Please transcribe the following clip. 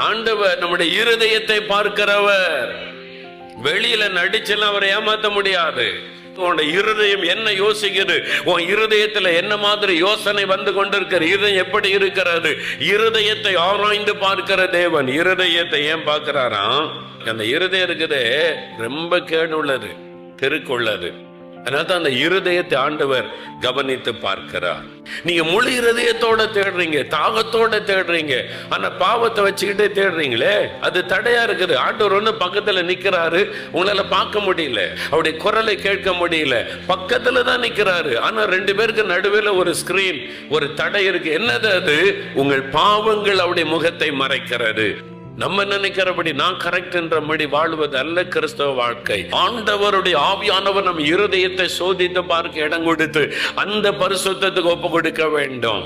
ஆண்டவர் நம்முடைய இருதயத்தை பார்க்கிறவர். வெளியில நடிச்செல்லாம் அவரை ஏமாத்த முடியாது. உன் இருதயம் என்ன யோசிக்குது, உன் இருதயத்துல என்ன மாதிரி யோசனை வந்து கொண்டிருக்கிற, இருதயம் எப்படி இருக்கிறது, இருதயத்தை ஆராய்ந்து பார்க்கிற தேவன். இருதயத்தை ஏன் பார்க்கிறாராம்? அந்த இருதயம் இருக்குது ரொம்ப கேடு உள்ளது, தெருக்குள்ளது. அதனால அந்த இருதயத்தை ஆண்டவர் கவனித்து பார்க்கிறார். நீங்க முழு இருதயத்தோட தேடுறீங்க, தாகத்தோட தேடுறீங்க, ஆனா பாவத்தை வச்சுக்கிட்டே தேடுறீங்களே, அது தடையா இருக்குது. ஆண்டவர் ஒண்ணு பக்கத்துல நிக்கிறாரு, உங்களால பார்க்க முடியல, அவருடைய குரலை கேட்க முடியல, பக்கத்துல தான் நிக்கிறாரு, ஆனா ரெண்டு பேருக்கு நடுவில் ஒரு ஸ்கிரீன், ஒரு தடை இருக்கு. என்னது அது? உங்கள் பாவங்கள் அவருடைய முகத்தை மறைக்கிறது. நம்ம நினைக்கிறபடி நான் கரெக்ட் என்றபடி வாழ்வது அல்ல கிறிஸ்தவ வாழ்க்கை. ஆண்டவருடைய ஆவியானவர் நம் இருதயத்தை சோதித்து பார்க்க இடம் கொடுத்து அந்த பரிசுத்தத்துக்கு ஒப்பு கொடுக்க வேண்டும்.